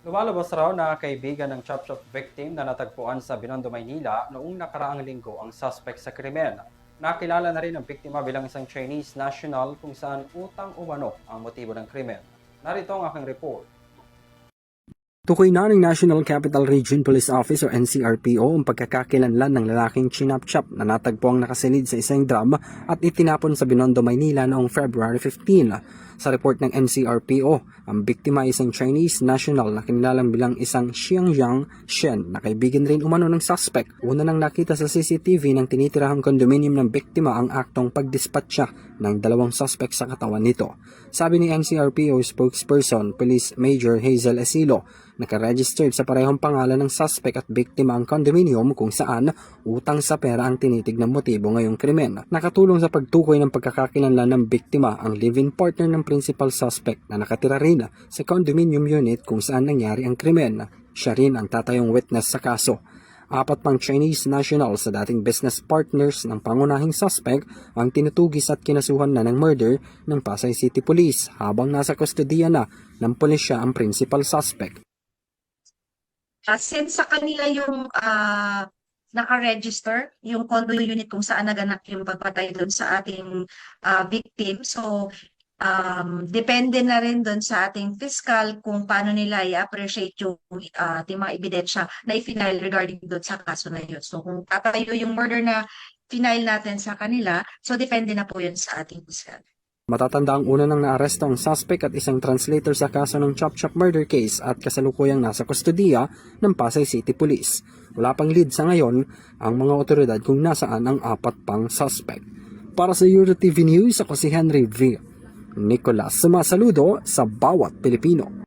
Lumalabas raw na kaibigan ng Chop Chop victim na natagpuan sa Binondo, Maynila noong nakaraang linggo ang suspect sa krimen. Nakilala na rin ang biktima bilang isang Chinese national kung saan utang umano ang motibo ng krimen. Narito ang aking report. Tukoy na ng National Capital Region Police Office o NCRPO ang pagkakakilanlan ng lalaking Chinap-Chap na natagpuang nakasilid sa isang drum at itinapon sa Binondo, Maynila noong February 15. Sa report ng NCRPO, ang biktima ay isang Chinese national na kinilalang bilang isang Xiangyang Shen na kaibigan rin umano ng suspect. Una nang nakita sa CCTV ng tinitirahang kondominium ng biktima ang aktong pagdispatcha ng dalawang suspect sa katawan nito. Sabi ni NCRPO spokesperson Police Major Hazel Esilo, nakaregistered sa parehong pangalan ng suspect at biktima ang condominium kung saan utang sa pera ang tinitig ng motibo ngayong krimen. Nakatulong sa pagtukoy ng pagkakakilanlan ng biktima ang live-in partner ng principal suspect na nakatira rin sa condominium unit kung saan nangyari ang krimen. Siya rin ang tatayong witness sa kaso. 4 pang Chinese national sa dating business partners ng pangunahing suspect ang tinutugis at kinasuhan na ng murder ng Pasay City Police habang nasa kustodiya na ng pulisya ang principal suspect. Since sa kanila yung naka-register, yung condo unit kung saan naganap yung pagpatay doon sa ating victim. So, depende na rin doon sa ating fiscal kung paano nila i-appreciate yung ating mga ebidensya na i-file regarding doon sa kaso na yun. So, kung tatayo yung murder na final natin sa kanila, so depende na po yun sa ating fiscal. Matatanda ang una nang naaresto ang suspect at isang translator sa kaso ng Chop Chop murder case at kasalukuyang nasa kustodiya ng Pasay City Police. Wala pang lead sa ngayon ang mga otoridad kung nasaan ang 4 pang suspect. Para sa EuroTV News, ako si Henry V. Nicolas, sumasaludo sa bawat Pilipino.